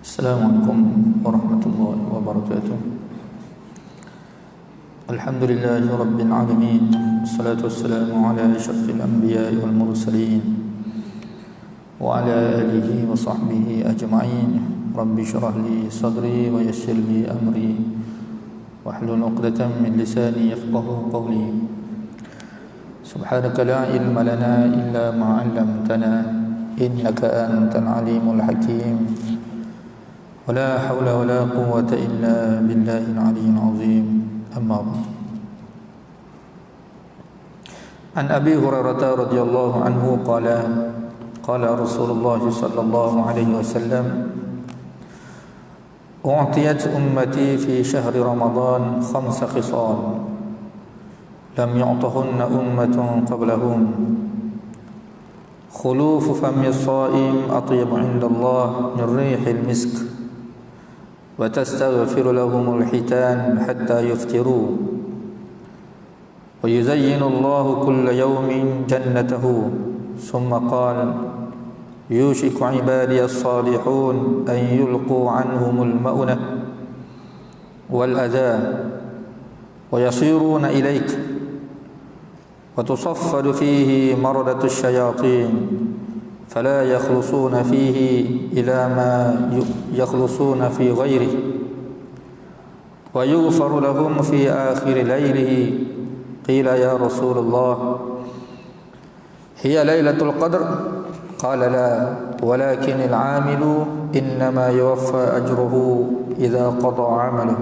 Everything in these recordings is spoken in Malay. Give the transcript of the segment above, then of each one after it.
Assalamualaikum warahmatullahi wabarakatuh. Alhamdulillahi rabbil alamin. Wassalatu wassalamu ala asyrafil anbiya'i wal mursalin wa ala alihi wa sahbihi ajma'in. Rabbi shrah li sadri wa yassir li amri wahlul 'uqdatam min lisani yafqahu qawli. Subhanaka la ilma lana illa ma 'allamtana innaka antal alimul hakim. ولا حول ولا قوة إلا بالله العلي العظيم أما بعد. عن أبي هريرة رضي الله عنه قال قال رسول الله صلى الله عليه وسلم أعطيت أمتي في شهر رمضان 5 خصال لم يعطهن أمة قبلهم خلوف فم الصائم أطيب عند الله من ريح المسك وتستغفر لهم الحيتان حتى يفطروا ويزين الله كل يوم جنته ثم قال يوشك عبادي الصالحون أن يلقوا عنهم المؤنة والأذى ويصيرون إليك وتصفد فيه مردة الشياطين فلا يخلصون فيه إلى ما يخلصون في غيره ويغفر لهم في آخر ليله قيل يا رسول الله هي ليلة القدر قال لا ولكن العامل إنما يوفى أجره إذا قضى عمله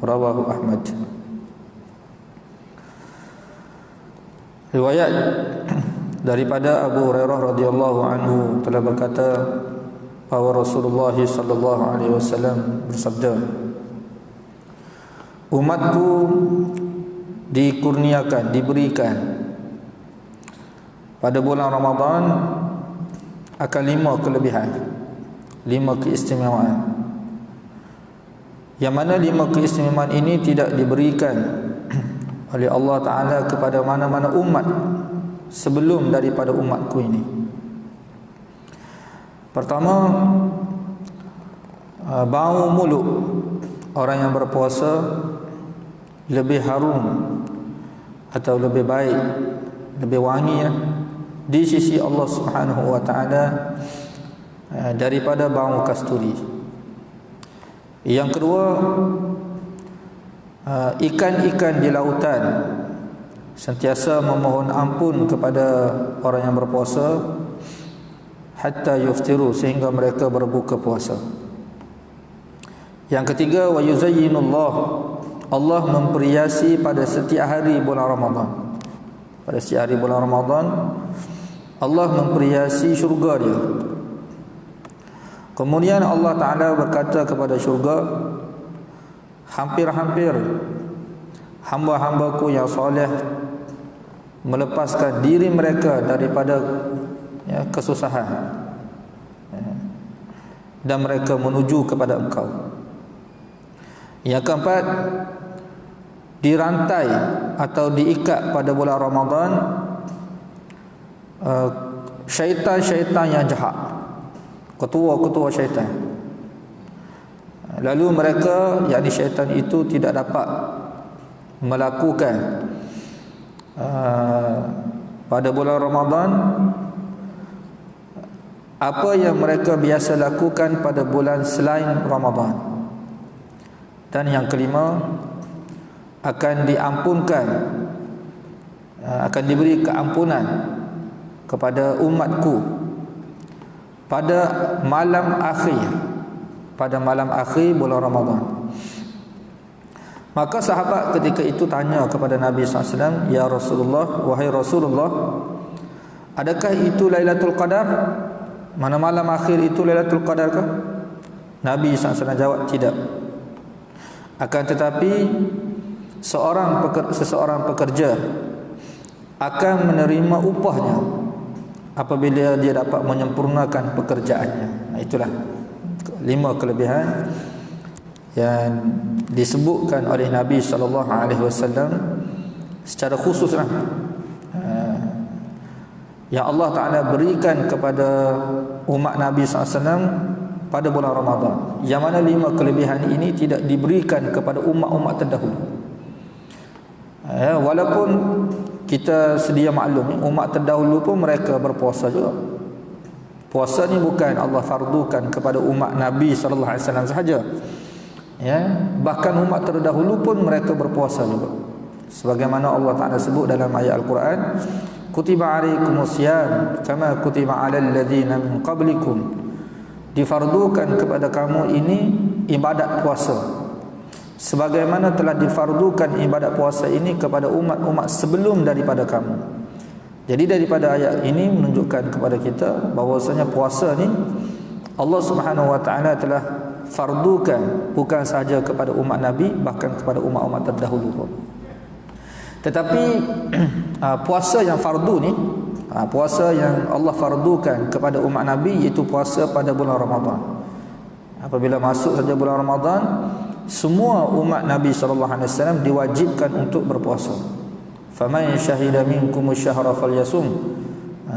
رواه أحمد. Riwayat daripada Abu Hurairah radhiyallahu anhu telah berkata bahwa Rasulullah sallallahu alaihi wasallam bersabda, umatku dikurniakan, diberikan pada bulan Ramadan akan 5 kelebihan, 5 keistimewaan, yang mana 5 keistimewaan ini tidak diberikan oleh Allah Ta'ala kepada mana-mana umat sebelum daripada umatku ini. Pertama, bau mulut orang yang berpuasa lebih harum atau lebih baik, lebih wangi di sisi Allah Subhanahu wa Ta'ala daripada bau kasturi. Yang kedua, ikan-ikan di lautan sentiasa memohon ampun kepada orang yang berpuasa hatta yuftiru, sehingga mereka berbuka puasa. Yang ketiga, wa yuzayyinullah, Allah memperiasi pada setiap hari bulan Ramadan. Pada setiap hari bulan Ramadan Allah memperiasi syurga dia. Kemudian Allah Ta'ala berkata kepada syurga, hampir-hampir hamba-hambaku yang soleh melepaskan diri mereka daripada kesusahan dan mereka menuju kepada engkau. Yang keempat, dirantai atau diikat pada bulan Ramadan syaitan-syaitan yang jahat, ketua-ketua syaitan. Lalu mereka, yakni syaitan itu, tidak dapat melakukan pada bulan Ramadan apa yang mereka biasa lakukan pada bulan selain Ramadan. Dan yang kelima, akan diampunkan, akan diberi keampunan kepada umatku pada malam akhir, pada malam akhir bulan Ramadan. Maka sahabat ketika itu tanya kepada Nabi SAW, ya Rasulullah, wahai Rasulullah, adakah itu Lailatul Qadar? Mana malam akhir itu Lailatul Qadar kah? Nabi SAW jawab, tidak. Akan tetapi seseorang pekerja akan menerima upahnya apabila dia dapat menyempurnakan pekerjaannya. Itulah 5 kelebihan yang disebutkan oleh Nabi SAW secara khususlah, yang Allah Ta'ala berikan kepada umat Nabi SAW pada bulan Ramadan, yang mana 5 kelebihan ini tidak diberikan kepada umat-umat terdahulu. Walaupun kita sedia maklum, umat terdahulu pun mereka berpuasa juga. Puasa ni bukan Allah fardukan kepada umat Nabi sallallahu alaihi wasallam sahaja. Bahkan umat terdahulu pun mereka berpuasa juga. Sebagaimana Allah Taala sebut dalam ayat Al-Quran, kutiba alaikumusiyam kama kutiba alal ladzina min qablikum, difardukan kepada kamu ini ibadat puasa sebagaimana telah difardukan ibadat puasa ini kepada umat-umat sebelum daripada kamu. Jadi daripada ayat ini menunjukkan kepada kita bahawasanya puasa ni Allah Subhanahu wa taala telah fardukan bukan sahaja kepada umat Nabi, bahkan kepada umat-umat terdahulu pun. Tetapi puasa yang fardu ni, puasa yang Allah fardukan kepada umat Nabi, iaitu puasa pada bulan Ramadan. Apabila masuk saja bulan Ramadan, semua umat Nabi SAW diwajibkan untuk berpuasa. Faman syahida minkum asyhara falyasum,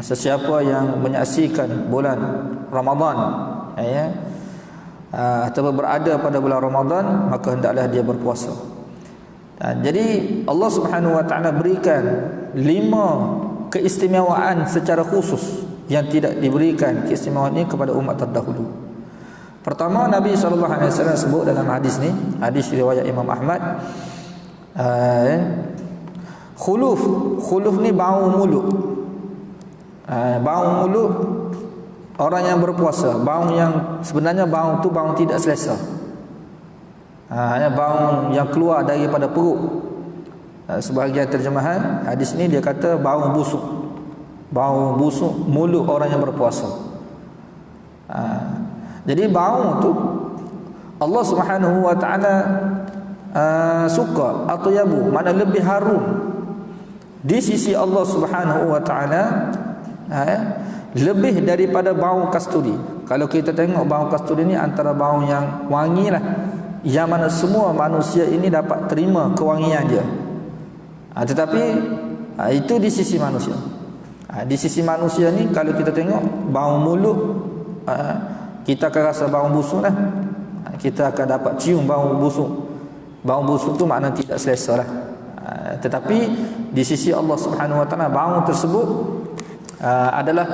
sesiapa yang menyaksikan bulan Ramadan atau berada pada bulan Ramadan, maka hendaklah dia berpuasa. Jadi Allah Subhanahu wa taala berikan 5 keistimewaan secara khusus yang tidak diberikan keistimewaan ini kepada umat terdahulu. Pertama, Nabi SAW sebut dalam hadis ni, hadis riwayat Imam Ahmad, khuluf ni bau mulut. Bau mulut orang yang berpuasa, bau yang sebenarnya bau tu bau tidak selesa. Bau yang keluar daripada perut. Sebahagian terjemahan hadis ni dia kata bau busuk. Bau busuk mulut orang yang berpuasa. Jadi bau tu Allah Subhanahu wa taala suka atau yabu, mana lebih harum di sisi Allah Subhanahu wa taala lebih daripada bau kasturi. Kalau kita tengok bau kasturi ni antara bau yang wangi lah, yang mana semua manusia ini dapat terima kewangian dia. Tetapi itu di sisi manusia. Di sisi manusia ni kalau kita tengok bau mulut, kita akan rasa bau busuk lah. Kita akan dapat cium bau busuk. Bau busuk tu makna tidak selesa lah. Tetapi di sisi Allah Subhanahu wa taala bau tersebut adalah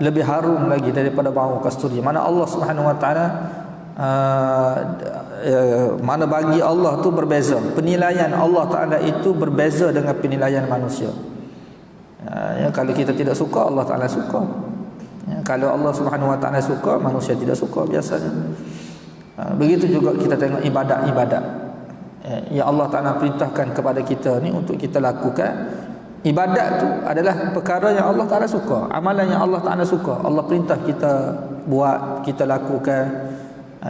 lebih harum lagi daripada bau kasturi. Mana Allah Subhanahu wa taala mana bagi Allah tu berbeza. Penilaian Allah Taala itu berbeza dengan penilaian manusia. Kalau kita tidak suka, Allah Taala suka. Kalau Allah Subhanahu wa taala suka, manusia tidak suka biasanya. Begitu juga kita tengok ibadat-ibadat yang Allah Taala perintahkan kepada kita ni untuk kita lakukan. Ibadat tu adalah perkara yang Allah Taala suka, amalan yang Allah Taala suka. Allah perintah kita buat, kita lakukan.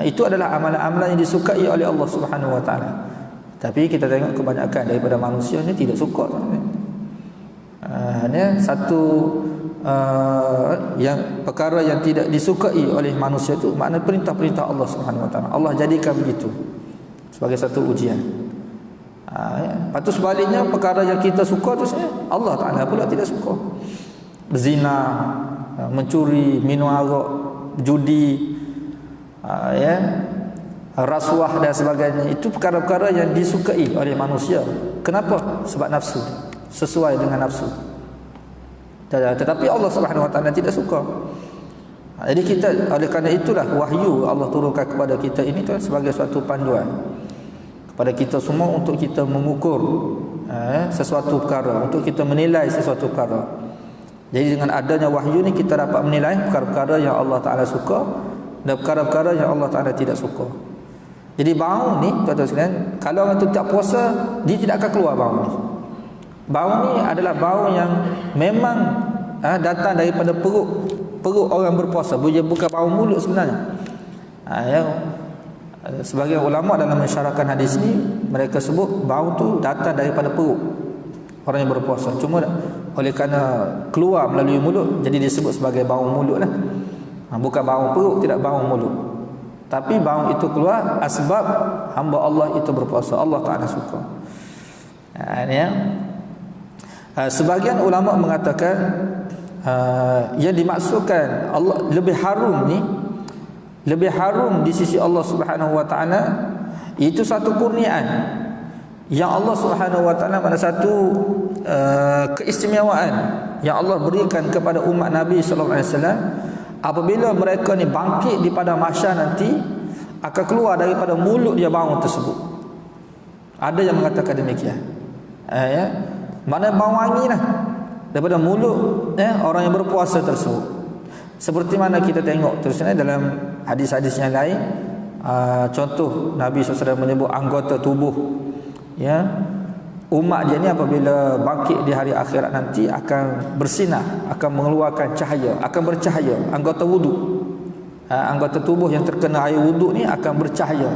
Itu adalah amalan-amalan yang disukai oleh Allah Subhanahu wa taala. Tapi kita tengok kebanyakan daripada manusia ni tidak suka. Satu yang perkara yang tidak disukai oleh manusia itu makna perintah-perintah Allah Subhanahu wa taala. Allah jadikan begitu sebagai satu ujian. Patut sebaliknya perkara yang kita suka tu Allah Taala pula tidak suka. Berzina, mencuri, minum arak, judi, rasuah dan sebagainya, itu perkara-perkara yang disukai oleh manusia. Kenapa? Sebab nafsu, sesuai dengan nafsu. Tetapi Allah Subhanahu wa taala tidak suka. Jadi kita, oleh kerana itulah wahyu Allah turunkan kepada kita ini tu sebagai suatu panduan kepada kita semua untuk kita mengukur sesuatu perkara, untuk kita menilai sesuatu perkara. Jadi dengan adanya wahyu ni kita dapat menilai perkara-perkara yang Allah Taala suka dan perkara-perkara yang Allah Taala tidak suka. Jadi bau ni tuan-tuan sekalian, kalau orang tu tak puasa, dia tidak akan keluar bau ni. Bau ni adalah bau yang memang datang daripada perut orang berpuasa, bukan bau mulut sebenarnya. Sebagian ulama dalam mensyarahkan hadis ni, mereka sebut bau tu datang daripada perut orang yang berpuasa. Cuma oleh kerana keluar melalui mulut, jadi disebut sebagai bau mulut lah. Bukan bau perut, tidak bau mulut. Tapi bau itu keluar sebab hamba Allah itu berpuasa. Allah Ta'ala suka. Sebagian ulama mengatakan yang dimaksudkan Allah lebih harum ni, lebih harum di sisi Allah Subhanahu wa taala, itu satu kurniaan yang Allah Subhanahu wa taala, pada satu keistimewaan yang Allah berikan kepada umat Nabi sallallahu alaihi wasallam. Apabila mereka ni bangkit di pada mahsyar nanti, akan keluar daripada mulut dia bau tersebut. Ada yang mengatakan demikian. Ya. Mana bau wangi lah daripada mulut orang yang berpuasa tersebut. Seperti mana kita tengok terusnya dalam hadis-hadis yang lain. Contoh Nabi SAW menyebut anggota tubuh, ya, umat dia ni apabila bangkit di hari akhirat nanti akan bersinar, akan mengeluarkan cahaya, akan bercahaya. Anggota wuduk, anggota tubuh yang terkena air wuduk ni akan bercahaya.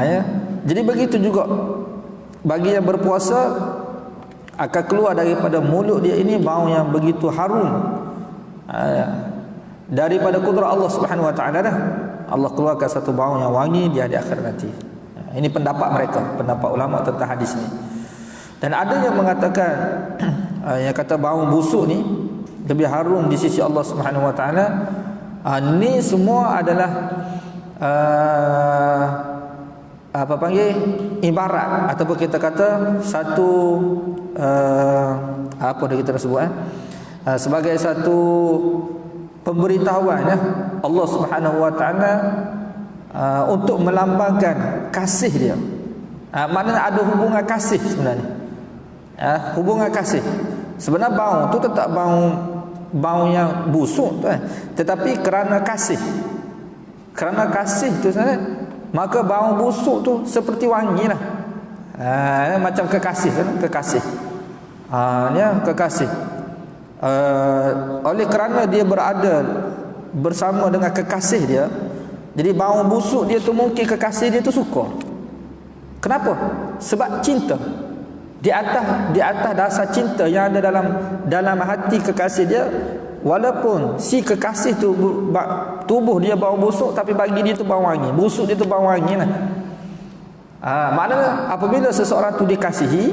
Ya. Jadi begitu juga bagi yang berpuasa, akan keluar daripada mulut dia ini bau yang begitu harum, daripada kudrat Allah Subhanahu wa taala dah. Allah keluarkan satu bau yang wangi di hari akhirat nanti. Ini pendapat mereka, pendapat ulama tentang hadis ni. Dan ada yang mengatakan yang kata bau busuk ni lebih harum di sisi Allah Subhanahu wa taala. Ni semua adalah apa panggil, ibarat ataupun kita kata satu apa dah kita sebut sebagai satu pemberitahuan Allah Subhanahu wa taala untuk melambangkan kasih dia. Maknanya ada hubungan kasih sebenarnya. Hubungan kasih. Sebenarnya bau tu tetap bau yang busuk tu, tetapi kerana kasih. Kerana kasih tu sebenarnya, maka bau busuk tu seperti wangi lah. Macam kekasih kan, kekasih. Kekasih. Oleh kerana dia berada bersama dengan kekasih dia, jadi bau busuk dia tu mungkin kekasih dia tu suka. Kenapa? Sebab cinta. Di atas dasar cinta yang ada dalam hati kekasih dia, walaupun si kekasih tu tubuh dia bau busuk, tapi bagi dia tu bau wangi. Busuk dia tu bau wangi lah. Maknanya apabila seseorang tu dikasihi,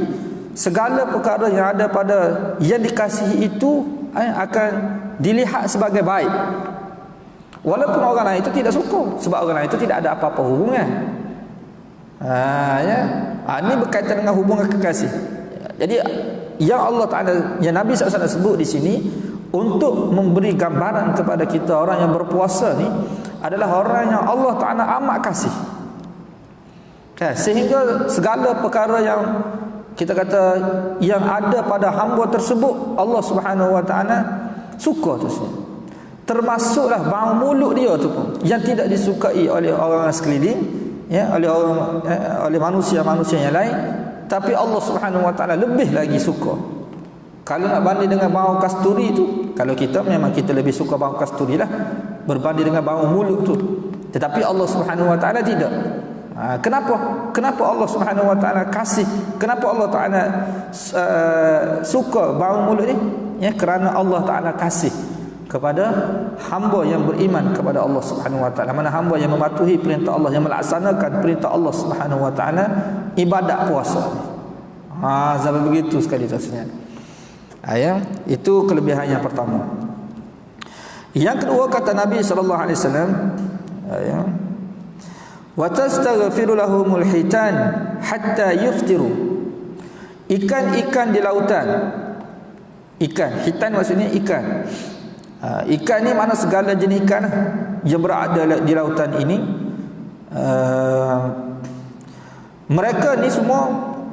segala perkara yang ada pada yang dikasihi itu akan dilihat sebagai baik, walaupun orang lain itu tidak suka, sebab orang lain itu tidak ada apa-apa hubungan. Ini berkaitan dengan hubungan kekasih. Jadi yang Allah Ta'ala, yang Nabi SAW sebut di sini untuk memberi gambaran kepada kita, orang yang berpuasa ni adalah orang yang Allah Ta'ala amat kasih, sehingga segala perkara yang kita kata yang ada pada hamba tersebut Allah Subhanahu wa taala suka tu. Termasuklah bau mulut dia tu pun yang tidak disukai oleh orang sekeliling, oleh manusia-manusia yang lain, tapi Allah Subhanahu wa taala lebih lagi suka. Kalau nak banding dengan bau kasturi tu, kalau kita memang kita lebih suka bau kasturi lah berbanding dengan bau mulut tu. Tetapi Allah Subhanahu wa taala tidak. Kenapa Allah Subhanahu wa taala kasih? Kenapa Allah Taala suka bau mulut ni? Kerana Allah Taala kasih kepada hamba yang beriman kepada Allah Subhanahu wa taala. Mana hamba yang mematuhi perintah Allah, yang melaksanakan perintah Allah Subhanahu wa taala, ibadat puasa. Sampai begitu sekali rasanya. Itu kelebihan yang pertama. Yang kedua, kata Nabi sallallahu alaihi wasallam, wa tastaghfiru lahumul hitan hatta yuftiru. Ikan-ikan di lautan, ikan, hitan maksudnya ikan. Ikan ni mana segala jenis ikan yang berada di lautan ini. Mereka ni semua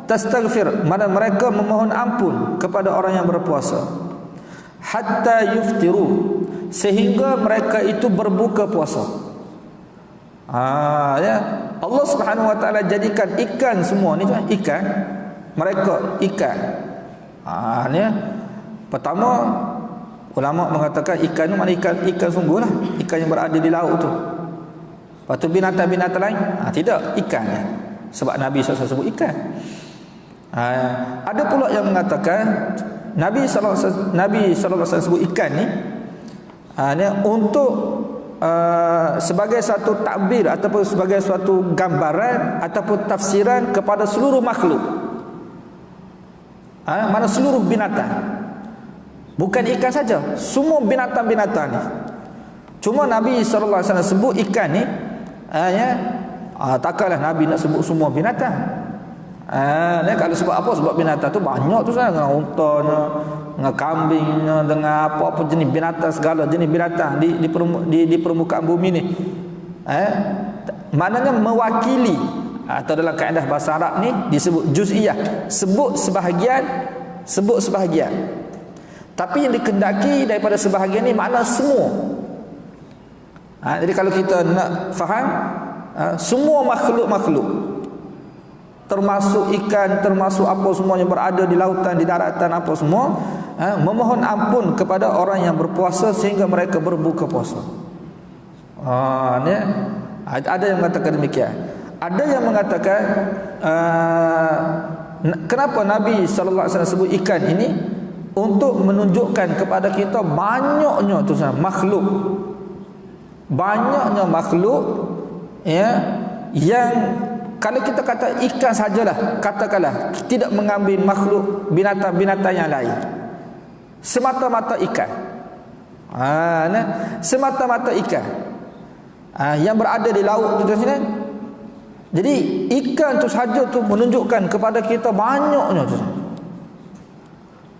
tastaghfir, mana mereka memohon ampun kepada orang yang berpuasa, hatta yuftiru, sehingga mereka itu berbuka puasa. Allah Subhanahu wa taala jadikan ikan semua ni ikan, mereka ikan. Pertama ulama mengatakan ikan tu mana ikan sungguh lah, ikan yang berada di laut tu. Lepas tu binatang-binatang lain tidak, ikan. Sebab Nabi SAW sebut ikan. Ada pula yang mengatakan Nabi SAW sebut ikan ni untuk sebagai satu takbir ataupun sebagai suatu gambaran ataupun tafsiran kepada seluruh makhluk. Mana seluruh binatang, bukan ikan saja, semua binatang-binatang ni. Cuma Nabi sallallahu alaihi wasallam sebut ikan ni, takkanlah Nabi nak sebut semua binatang. Kalau sebab apa? Sebab binatang tu banyak tu sana, dengan untanya, dengan kambingnya, dengan apa-apa jenis binatang, segala jenis binatang di permukaan bumi ni. Maknanya mewakili, atau dalam kaedah bahasa Arab ni disebut juz'iyah, sebut sebahagian. Tapi yang dikendaki daripada sebahagian ni makna semua. Jadi kalau kita nak faham, semua makhluk, termasuk ikan, termasuk apa semuanya berada di lautan, di daratan, apa semua, memohon ampun kepada orang yang berpuasa sehingga mereka berbuka puasa. Ada yang mengatakan demikian. Ada yang mengatakan kenapa Nabi sallallahu alaihi wasallam sebut ikan ini, untuk menunjukkan kepada kita banyaknya tu makhluk. Banyaknya makhluk yang kalau kita kata ikan sajalah, katakanlah tidak mengambil makhluk binatang-binatang yang lain, semata-mata ikan. Semata-mata ikan yang berada di laut tu sini. Jadi ikan tu saja tu menunjukkan kepada kita banyaknya tu.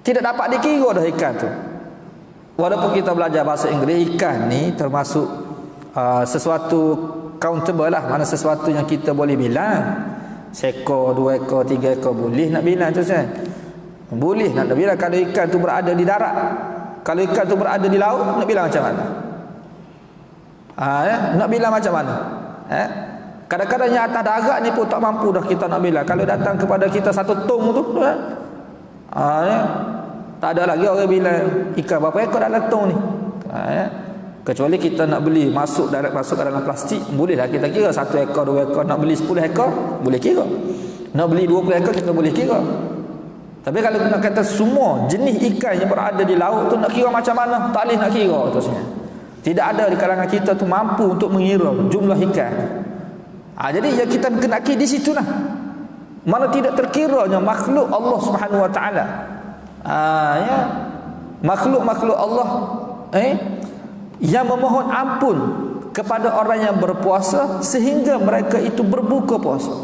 Tidak dapat dikira dah ikan tu. Walaupun kita belajar bahasa Inggeris, ikan ni termasuk sesuatu countable lah, mana sesuatu yang kita boleh bilang. Seekor, 2 ekor, 3 ekor boleh nak bilang tu kan. Boleh nak bilang. Kalau ikan tu berada di darat, kalau ikan tu berada di laut, nak bilang macam mana? Nak bilang macam mana? Kadang-kadang yang atas darat ni pun tak mampu dah kita nak bilang. Kalau datang kepada kita satu tong tu, tak ada lagi orang bilang ikan berapa ekor dalam tong ni. Kecuali kita nak beli masuk ke dalam plastik, bolehlah kita kira 1 ekor, 2 ekor. Nak beli 10 ekor boleh kira, nak beli 20 ekor kita boleh kira. Tapi kalau nak kata semua jenis ikan yang berada di laut tu nak kira macam mana, tak boleh nak kira tu sebenarnya. Tidak ada di kalangan kita tu mampu untuk mengira jumlah ikan. Jadi yang kita kenaki di situlah, mana tidak terkiranya makhluk Allah Subhanahu Wa Taala. Makhluk-makhluk Allah yang memohon ampun kepada orang yang berpuasa sehingga mereka itu berbuka puasa.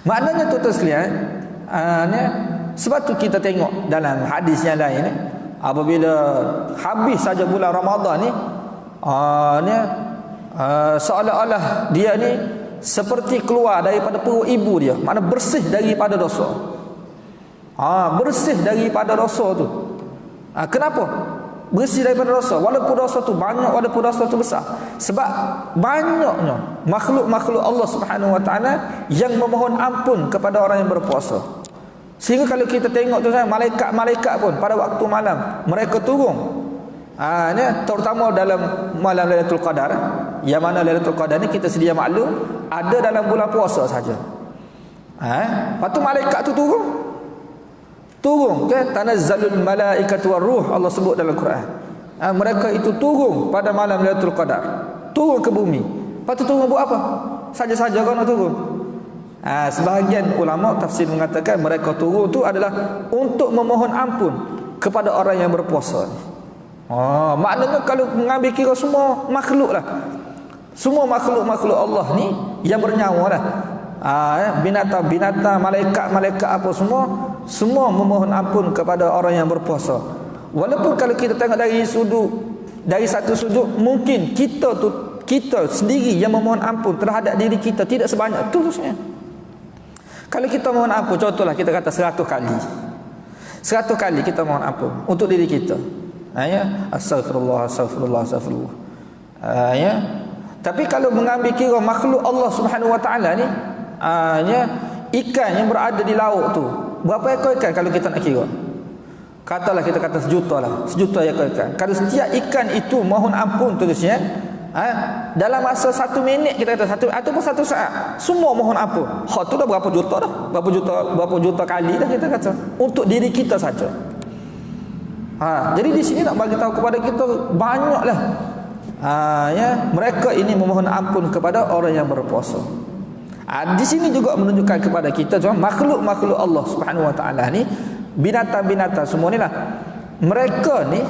Maknanya tuan-tuan sekalian, sebab tu kita tengok dalam hadis yang lain ni, apabila habis saja bulan Ramadan ni, seolah-olah dia ni seperti keluar daripada perut ibu dia, makna bersih daripada dosa. Bersih daripada dosa tu. Kenapa bersih daripada dosa? Walaupun dosa tu banyak, walaupun dosa tu besar. Sebab banyaknya makhluk-makhluk Allah Subhanahu Wa Taala yang memohon ampun kepada orang yang berpuasa. Sehingga kalau kita tengok tu, malaikat-malaikat pun pada waktu malam mereka turun. Terutama dalam malam Lailatul Qadar, yang mana Lailatul Qadar ni kita sedia maklum ada dalam bulan puasa saja. Lepas tu malaikat tu turun ke tanazzalul malaikatu waruh, Allah sebut dalam Quran. Mereka itu turun pada malam Lailatul Qadar, turun ke bumi. Lepas tu turun buat apa? Saja-saja kau nak turun. Sebahagian ulama tafsir mengatakan mereka turun tu adalah untuk memohon ampun kepada orang yang berpuasa. Maknanya kalau mengambil kira semua makhluk lah, semua makhluk-makhluk Allah ni yang bernyawa lah, binatang-binatang, malaikat-malaikat apa semua memohon ampun kepada orang yang berpuasa. Walaupun kalau kita tengok dari satu sudut, mungkin kita sendiri yang memohon ampun terhadap diri kita tidak sebanyak tu sebenarnya. Kalau kita mohon ampun, contohlah kita kata 100 kali. 100 kali kita mohon ampun untuk diri kita. Astagfirullah. Tapi kalau mengambil kira makhluk Allah Subhanahu Wa Taala ni, ikan yang berada di laut tu, berapa ekor ikan kalau kita nak kira? Katalah kita kata 1 juta lah, 1 juta ekor ikan. Kalau setiap ikan itu mohon ampun terusnya, dalam masa 1 minit kita kata ataupun 1 saat, semua mohon ampun. Tu dah berapa juta dah, berapa juta kali dah kita kata untuk diri kita saja. Jadi di sini nak bagi tahu kepada kita banyaklah mereka ini memohon ampun kepada orang yang berpuasa. Di sini juga menunjukkan kepada kita makhluk-makhluk Allah Subhanahu Wa Taala ni, binatang-binatang semua ni lah, mereka ni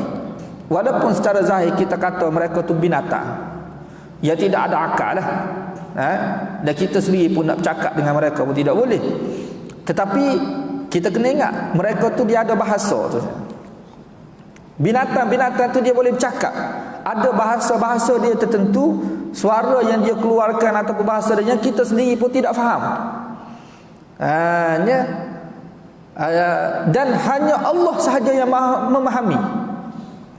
Walaupun secara zahir kita kata mereka tu binatang yang tidak ada akal lah, dan kita sendiri pun nak bercakap dengan mereka pun tidak boleh. Tetapi kita kena ingat mereka tu dia ada bahasa tu. Binatang-binatang tu dia boleh bercakap, ada bahasa-bahasa dia tertentu, suara yang dia keluarkan ataupun bahasa dia yang kita sendiri pun tidak faham. Dan hanya Allah sahaja yang memahami.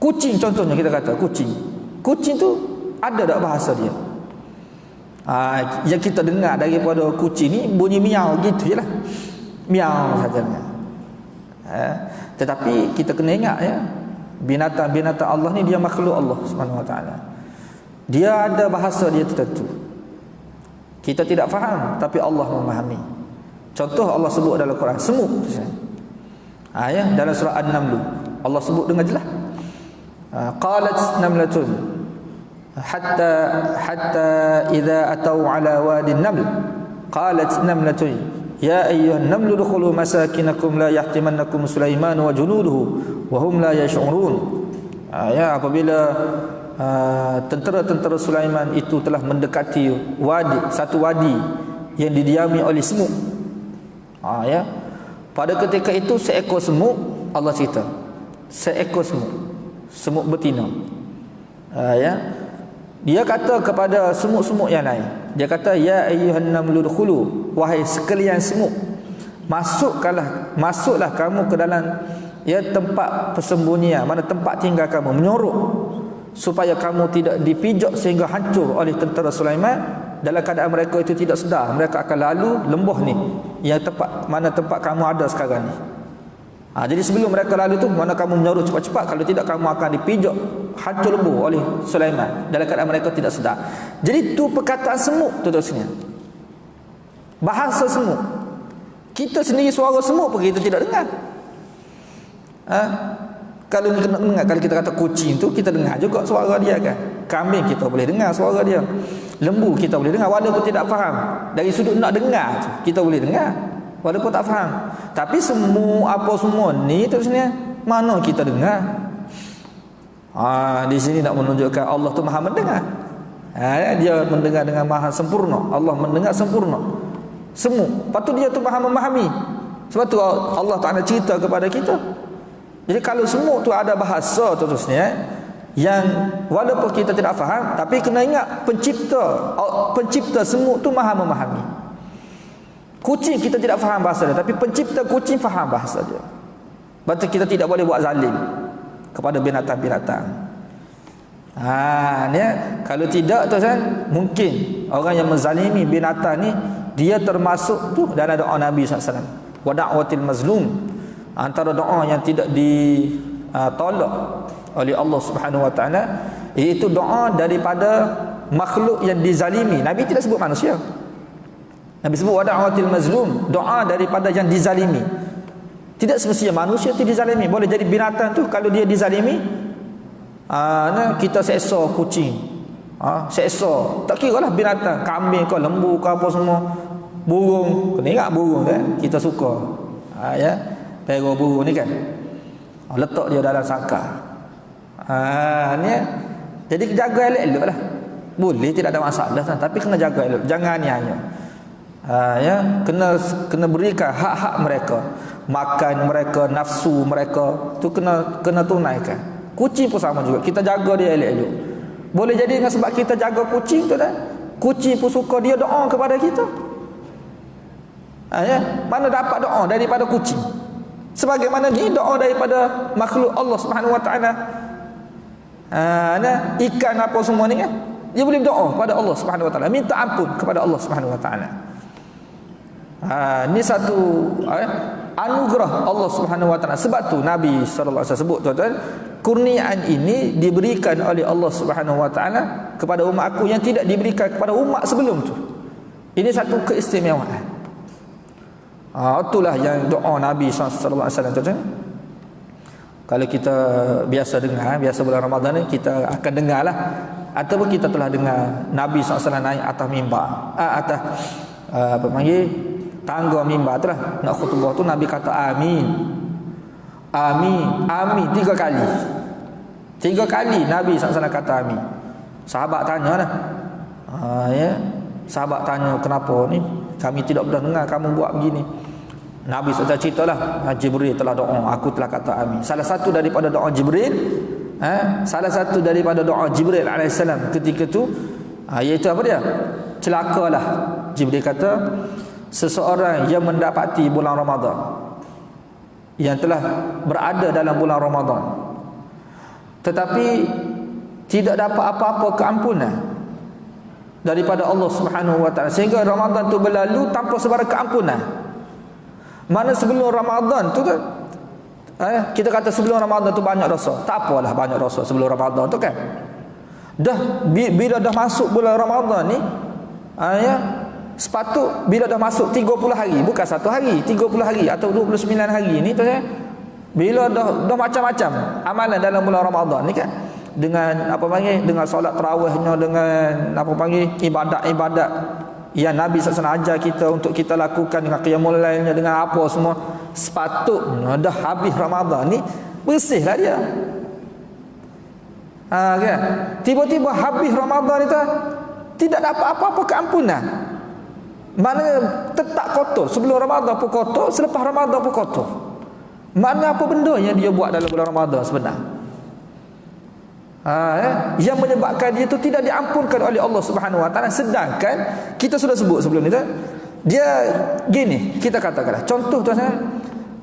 Kucing contohnya, kita kata kucing tu ada tak bahasa dia? Yang kita dengar daripada kucing ni bunyi miau gitu je lah, miau saja. Tetapi kita kena ingat ya, binatang-binatang Allah ni dia makhluk Allah Subhanahu Wa Taala. Dia ada bahasa dia tertentu, kita tidak faham, tapi Allah memahami. Contoh Allah sebut dalam Quran semut. Ya, dalam surah An-Naml Allah sebut dengan jelas. Qalat namlatun hatta idza atau ala wadi an-naml qalat namlatun ya ayyuhan namlu dukhulu masakinakum la yahtimannakum Sulaiman wa junuduhu wa hum la yash'urun. Ya, apabila tentera-tentera Sulaiman itu telah mendekati satu wadi yang didiami oleh semut. Ya, pada ketika itu seekor semut, Allah cerita seekor semut betina. Ya, dia kata kepada semut-semut yang lain, dia kata ya ayyuhan namlu dukhulu, wahai sekalian semut, masuklah kamu ke dalam tempat persembunyian, mana tempat tinggal kamu, menyorok supaya kamu tidak dipijak sehingga hancur oleh tentera Sulaiman. Dalam keadaan mereka itu tidak sedar, mereka akan lalu lembah ni yang tempat kamu ada sekarang ni. Jadi sebelum mereka lalu tu, mana kamu menyorok cepat-cepat, kalau tidak kamu akan dipijak hancur lembu oleh Sulaiman. Dalam keadaan mereka tidak sedar. Jadi tu perkataan semut tu terusnya, bahasa semut. Kita sendiri suara semut pun kita tidak dengar. Kalau kita kata kucing tu, kita dengar juga suara dia kan. Kambing kita boleh dengar suara dia, lembu kita boleh dengar walaupun tidak faham. Dari sudut nak dengar tu, kita boleh dengar walaupun tak faham. Tapi semua ni terusnya mana kita dengar. Di sini nak menunjukkan Allah tu Maha mendengar. Dia mendengar dengan maha sempurna. Allah mendengar sempurna semua. Lepas tu dia tu Maha memahami. Sebab tu Allah Ta'ala cerita kepada kita. Jadi kalau semua tu ada bahasa terusnya yang walaupun kita tidak faham, tapi kena ingat pencipta semut tu Maha memahami. Kucing kita tidak faham bahasa dia, tapi pencipta kucing faham bahasa dia. Berarti kita tidak boleh buat zalim kepada binatang-binatang. Kalau tidak tu kan, mungkin orang yang menzalimi binatang ni, dia termasuk tu dalam doa Nabi SAW, wa da'watil mazlum, antara doa yang tidak ditolak oleh Allah Subhanahu Wa Taala, iaitu doa daripada makhluk yang dizalimi. Nabi tidak sebut manusia, Nabi sebut wada'atil mazlum, doa daripada yang dizalimi. Tidak semestinya manusia itu dizalimi, boleh jadi binatang tu kalau dia dizalimi. Kita seksa kucing, seksa, tak kira lah binatang, kambing ke, lembu ke, apa semua, burung, kena ingat burung kan, kita suka pero burung ni kan, letak dia dalam sangkar. Jadi jaga elok-elok lah, boleh tidak ada masalah, tapi kena jaga elok, jangan aniaya. Kena berikan hak-hak mereka, makan mereka, nafsu mereka tu kena tunaikan. Kucing pun sama juga, kita jaga dia elok-elok. Boleh jadi dengan sebab kita jaga kucing tu kucing pun suka dia doa kepada kita. Mana dapat doa daripada kucing? Sebagaimana ni doa daripada makhluk Allah Subhanahu Wa Taala. Ikan apa semua ni kan, dia boleh doa pada Allah Subhanahu Wa Taala, minta ampun kepada Allah Subhanahu Wa Taala. Ini satu anugerah Allah Subhanahu Wa Taala. Sebab tu Nabi sallallahu alaihi wasallam sebut tuan-tuan, kurniaan ini diberikan oleh Allah Subhanahu Wa Taala kepada umat aku yang tidak diberikan kepada umat sebelum tu. Ini satu keistimewaan. Itulah yang doa Nabi sallallahu alaihi wasallam tuan-tuan. Kalau kita biasa dengar, biasa bulan Ramadan ni kita akan dengarlah, ataupun kita telah dengar Nabi SAW naik atas mimbar, atas tangga mimbar tu lah, nak khutbah tu Nabi kata amin, amin, amin 3 kali. 3 kali Nabi SAW kata amin. Sahabat tanya lah. Ya. Sahabat tanya, kenapa ni? Kami tidak pernah dengar kamu buat begini. Nabi SAW ceritalah, Jibril telah doa, aku telah kata amin. Salah satu daripada doa Jibril, salah satu daripada doa Jibril alaihissalam ketika tu, iaitu apa dia? Celakalah. Jibril kata, seseorang yang mendapati bulan Ramadan, yang telah berada dalam bulan Ramadan, tetapi tidak dapat apa-apa keampunan daripada Allah Subhanahu wa taala, sehingga Ramadan tu berlalu tanpa sebarang keampunan. Mana sebelum Ramadan tu kan, kita kata sebelum Ramadan tu banyak dosa. Tak apalah banyak dosa sebelum Ramadan tu kan. Dah bila dah masuk bulan Ramadan ni, sepatut bila dah masuk 30 hari, bukan 1 hari, 30 hari atau 29 hari ni tu kan, bila dah macam-macam amalan dalam bulan Ramadan ni kan, dengan apa panggil, dengan solat tarawihnya, dengan apa panggil, ibadat-ibadat yang Nabi SAW ajar kita untuk kita lakukan, dengan qiyamul lailnya, dengan apa semua, sepatutnya dah habis Ramadan ni bersihlah dia. Kan? Tiba-tiba habis Ramadan itu tidak dapat apa-apa keampunan. Mana tetap kotor, sebelum Ramadan pun kotor, selepas Ramadan pun kotor. Mana apa benda yang dia buat dalam bulan Ramadan sebenar? Yang menyebabkan dia itu tidak diampunkan oleh Allah Subhanahu wa taala. Sedangkan kita sudah sebut sebelum ni, dia gini, kita katakanlah contoh tuan-tuan,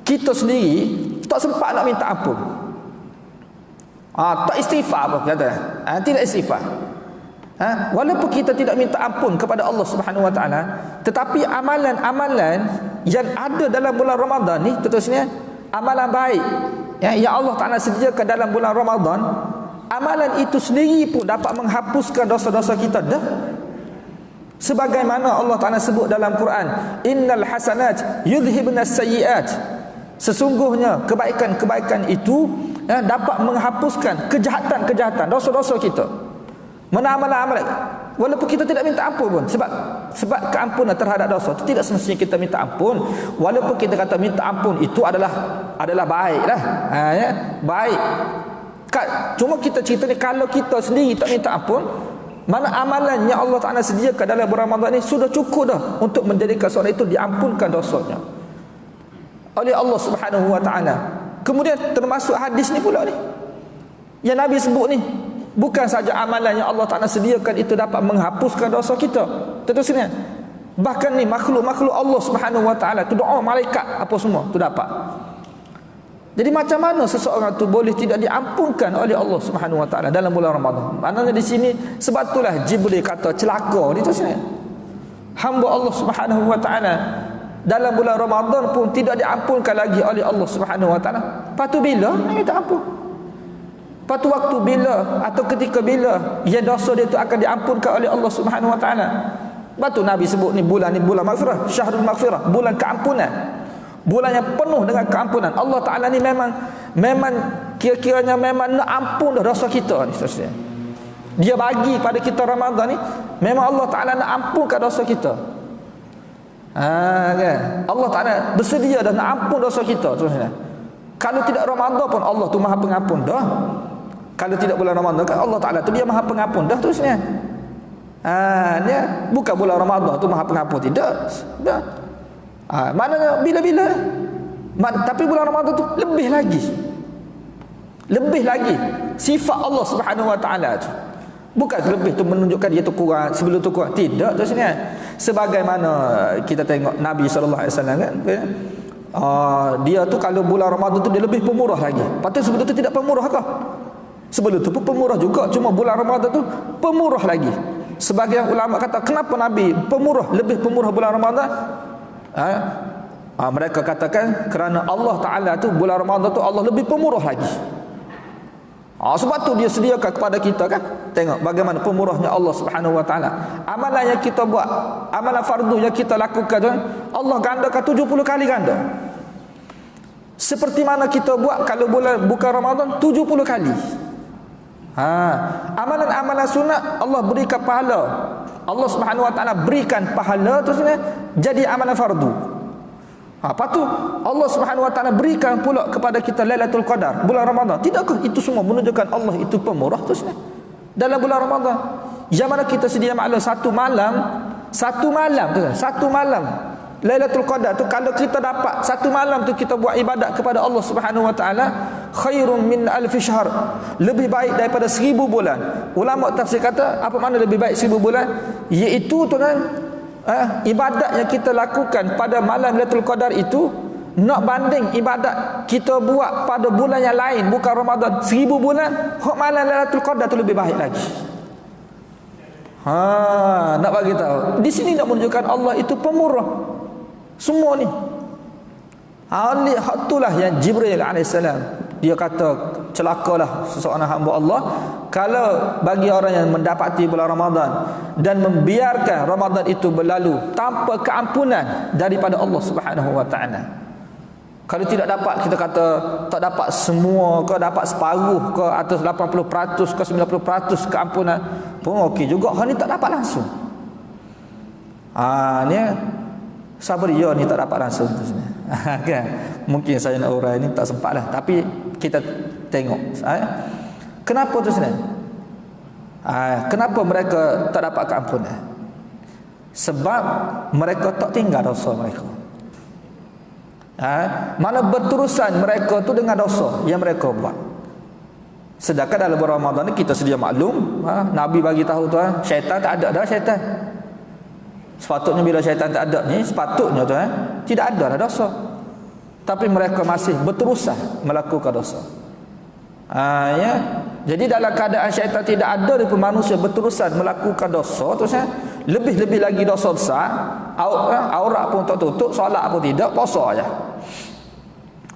kita sendiri tak sempat nak minta ampun, tak istighfar apa kata, tidak istighfar, walaupun kita tidak minta ampun kepada Allah Subhanahu wa taala, tetapi amalan-amalan yang ada dalam bulan Ramadan ni, terusnya amalan baik yang Allah Taala sediakan dalam bulan Ramadan, amalan itu sendiri pun dapat menghapuskan dosa-dosa kita dah. Sebagaimana Allah Taala sebut dalam Quran, innal hasanat yudhibnas sayyiat, sesungguhnya kebaikan-kebaikan itu dapat menghapuskan kejahatan-kejahatan, dosa-dosa kita. Mana amalan-amalan, walaupun kita tidak minta ampun pun, sebab keampunan terhadap dosa itu tidak semestinya kita minta ampun. Walaupun kita kata minta ampun itu adalah baiklah, baik. Cuma kita cerita ni, kalau kita sendiri tak minta ampun, mana amalan yang Allah Ta'ala sediakan dalam bulan Ramadan ni sudah cukup dah untuk menjadikan seorang itu diampunkan dosanya oleh Allah Subhanahu wa taala. Kemudian termasuk hadis ni pula ni, yang Nabi sebut ni, bukan saja amalan yang Allah Ta'ala sediakan itu dapat menghapuskan dosa kita, terusnya bahkan ni makhluk-makhluk Allah Subhanahu wa taala tu, doa malaikat apa semua tu dapat. Jadi macam mana seseorang tu boleh tidak diampunkan oleh Allah Subhanahu wa taala dalam bulan Ramadan? Maknanya di sini, sebab itulah Jibril kata celaka ni tu sini. Hamba Allah Subhanahu wa taala dalam bulan Ramadan pun tidak diampunkan lagi oleh Allah Subhanahu wa taala. Patu bila nak minta ampun? Patu waktu bila atau ketika bila yang dosa dia tu akan diampunkan oleh Allah Subhanahu wa taala? Batu Nabi sebut ni bulan maghfirah, syahrul maghfirah, bulan keampunan. Bulan yang penuh dengan keampunan. Allah Ta'ala ni memang kira-kiranya memang nak ampun dah dosa kita ni, saudara. Dia bagi pada kita Ramadan ni, memang Allah Ta'ala nak ampunkan dosa kita. Kan? Allah Ta'ala bersedia dah nak ampun dosa kita, saudara. Kalau tidak Ramadan pun Allah tu Maha Pengampun dah. Kalau tidak bulan Ramadan kan Allah Ta'ala tu dia Maha Pengampun dah, saudara. Dia bukan bulan Ramadan tu Maha Pengampun, tidak. Dah. Maknanya bila-bila, tapi bulan Ramadan tu lebih lagi sifat Allah Subhanahu wa taala tu. Bukan lebih tu menunjukkan dia tu kurang, sebelum tu kurang, tidak tu sini. Sebagaimana kita tengok Nabi sallallahu alaihi wasallam kan, dia tu kalau bulan Ramadan tu dia lebih pemurah lagi. Patut sebelum tu tidak pemurah kah? Sebelum tu pun pemurah juga, cuma bulan Ramadan tu pemurah lagi. Sebagian ulama kata, kenapa Nabi lebih pemurah bulan Ramadan? Mereka katakan kerana Allah Ta'ala tu bulan Ramadan tu Allah lebih pemurah lagi. Sebab tu dia sediakan kepada kita kan. Tengok bagaimana pemurahnya Allah Subhanahu wa taala. Amalan yang kita buat, amalan fardu yang kita lakukan tu, Allah gandakan 70 kali ganda. Seperti mana kita buat kalau bukan Ramadan 70 kali. Amalan-amalan sunat Allah berikan pahala. Allah Subhanahu wa taala berikan pahala tu sebenarnya jadi amalan fardu. Apa tu? Allah Subhanahu Wa Taala berikan pula kepada kita Lailatul Qadar bulan Ramadan. Tidakkah itu semua menunjukkan Allah itu pemurah tu sebenarnya dalam bulan Ramadan? Yang mana kita sedia maklum satu malam Lailatul Qadar tu, kalau kita dapat satu malam tu kita buat ibadat kepada Allah Subhanahu Wa Taala, khairum min alfi syahr, lebih baik daripada 1000 bulan. Ulama tafsir kata apa makna lebih baik 1000 bulan? Iaitu tuan, ibadat yang kita lakukan pada malam Lailatul Qadar itu nak banding ibadat kita buat pada bulan yang lain bukan Ramadan 1000 bulan, hak malam Lailatul Qadar tu lebih baik lagi. Nak bagi tahu di sini nak menunjukkan Allah itu pemurah semua ni. Hak itulah yang Jibril alaihissalam dia kata celakalah seseorang hamba Allah kalau bagi orang yang mendapati bulan Ramadan dan membiarkan Ramadan itu berlalu tanpa keampunan daripada Allah Subhanahu Wa Taala. Kalau tidak dapat, kita kata tak dapat semua ke, dapat separuh ke, atas 80% ke 90% keampunan pun okey juga. Hal ni tak dapat langsung. Ni sabar dia ni tak dapat langsung tu sebenarnya. Kan? Mungkin saya nak urai ni tak sempat lah, tapi kita tengok kenapa tu sebenarnya. Kenapa mereka tak dapat keampunan? Sebab mereka tak tinggal dosa mereka. Mana berterusan mereka tu dengan dosa yang mereka buat. Sedangkan dalam bulan Ramadan ni kita sedia maklum, Nabi bagi tahu tu, syaitan tak ada dah syaitan. Sepatutnya bila syaitan tak ada ni, sepatutnya tu tidak ada dah dosa. Tapi mereka masih berterusan melakukan dosa. Jadi dalam keadaan syaitan tidak ada, di manusia berterusan melakukan dosa tu, lebih-lebih lagi dosa besar. Aurat pun tak tutup, solat pun tidak, puasa aja.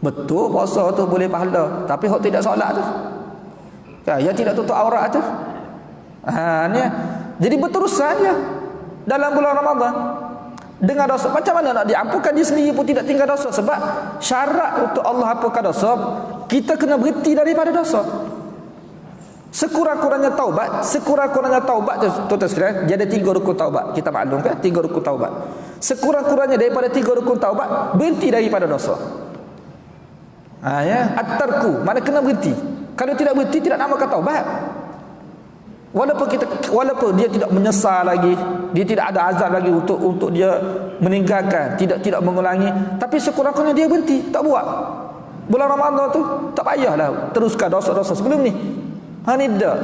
Betul puasa tu boleh pahala, tapi hok tidak solat tu, yang tidak tutup aurat tu, jadi berterusan je dalam bulan Ramadan dengan dosa. Macam mana nak diampunkan? Dia sendiri pun tidak tinggal dosa. Sebab syarat untuk Allah ampunkan dosa, kita kena berhenti daripada dosa. Sekurang-kurangnya taubat tu tuan-tuan sekalian, dia ada 3 rukun taubat. Kita maklum kan 3 rukun taubat. Sekurang-kurangnya daripada 3 rukun taubat, berhenti daripada dosa. At-tarku, mana kena berhenti. Kalau tidak berhenti, tidak namakan taubat. Walaupun dia tidak menyesal lagi, dia tidak ada azab lagi untuk dia meninggalkan, tidak mengulangi, tapi sekurang-kurangnya dia berhenti, tak buat. Bulan Ramadan tu tak payahlah teruskan dosa-dosa sebelum ni. Ni dah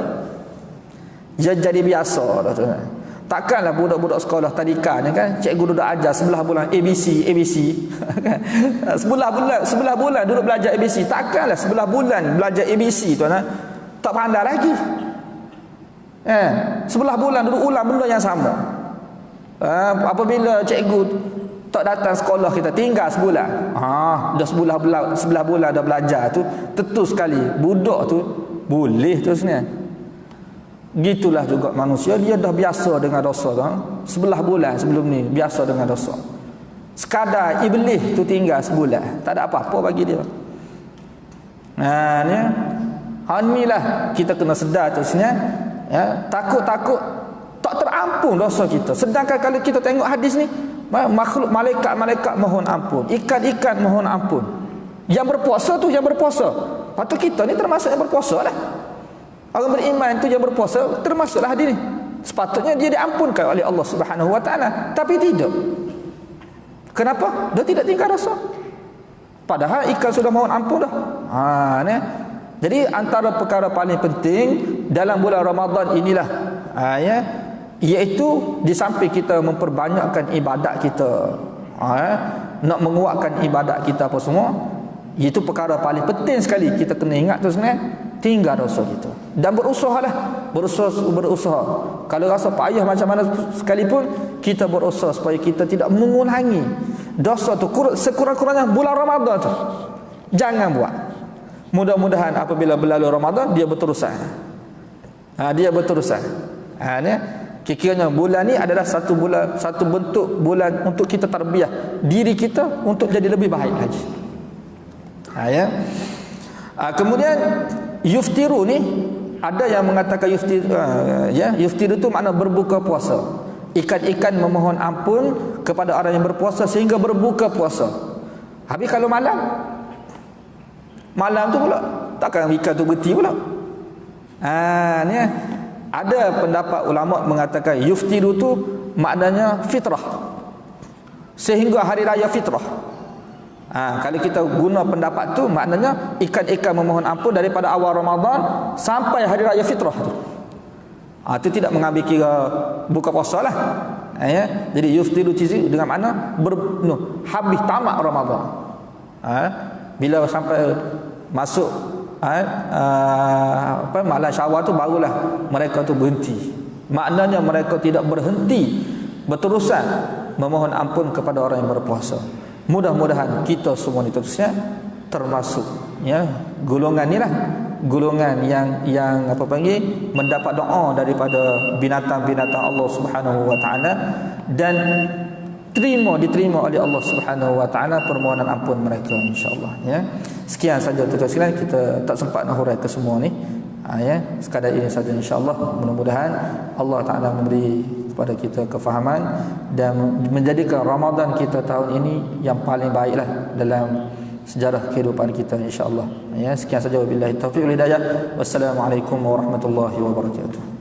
jadi biasa dah tu. Takkanlah budak-budak sekolah tadika ni kan, cikgu duduk ajar sebelah bulan ABC kan. Sebelah bulan duduk belajar ABC. Takkanlah sebelah bulan belajar ABC tu tak pandai lagi. Sebelah bulan duduk ulang benda yang sama. Apabila cikgu tak datang sekolah, kita tinggal sebulan, dah sebelah bulan dah belajar tu, tentu sekali budak tu boleh tu sebenarnya. Gitulah juga manusia, dia dah biasa dengan dosa kan. Sebelah bulan sebelum ni biasa dengan dosa. Sekadar iblis tu tinggal sebulan, tak ada apa-apa bagi dia. Inilah kita kena sedar tu sebenarnya. Takut-takut tak terampun dosa kita. Sedangkan kalau kita tengok hadis ni, makhluk malaikat mohon ampun, ikan mohon ampun. Yang berpuasa tu yang berpuasa. Patut kita ni termasuk yang berpuasa lah. Orang beriman tu yang berpuasa termasuklah hadis ni. Sepatutnya dia diampunkan oleh Allah Subhanahu Wa Taala, tapi tidak. Kenapa? Dia tidak tinggal dosa. Padahal ikan sudah mohon ampun dah. Jadi antara perkara paling penting dalam bulan Ramadan inilah, iaitu di samping kita memperbanyakkan ibadat kita, nak menguatkan ibadat kita apa semua, itu perkara paling penting sekali kita kena ingat tu sebenarnya, tinggal dosa kita. Dan berusaha. Kalau rasa payah macam mana sekalipun, kita berusaha supaya kita tidak mengulangi dosa tu. Sekurang-kurangnya bulan Ramadan tu jangan buat. Mudah-mudahan apabila berlalu Ramadan, dia berterusan. Kira-kiranya bulan ni adalah satu bentuk bulan untuk kita tarbiyah diri kita untuk jadi lebih baik lagi. Kemudian yuftiru ni, ada yang mengatakan yuftiru tu makna berbuka puasa. Ikan-ikan memohon ampun kepada orang yang berpuasa sehingga berbuka puasa. Habis kalau malam tu pula takkan ikan tu berhenti pula. Ni ada pendapat ulama mengatakan yuftiru tu maknanya fitrah, sehingga hari raya fitrah. Kalau kita guna pendapat tu maknanya ikan-ikan memohon ampun daripada awal Ramadan sampai hari raya fitrah tu. Itu tidak mengambil kira buka puasa lah. Jadi yuftiru tizi dengan makna habis tamat Ramadan. Bila sampai masuk malam Syawal tu barulah mereka tu berhenti. Maknanya mereka tidak berhenti berterusan memohon ampun kepada orang yang berpuasa. Mudah-mudahan kita semua ni terusnya termasuk golongan ni lah, golongan yang apa panggil mendapat doa daripada binatang-binatang Allah Subhanahu wa taala dan diterima oleh Allah Subhanahu wa taala permohonan ampun mereka insya-Allah Sekian saja tuan-tuan sekalian, kita tak sempat nak huraikan semua ni. Sekadar ini saja insya-Allah. Mudah-mudahan Allah taala memberi kepada kita kefahaman dan menjadikan Ramadan kita tahun ini yang paling baiklah dalam sejarah kehidupan kita insya-Allah. Sekian saja, wabillahi taufiq wal hidayah. Wassalamualaikum warahmatullahi wabarakatuh.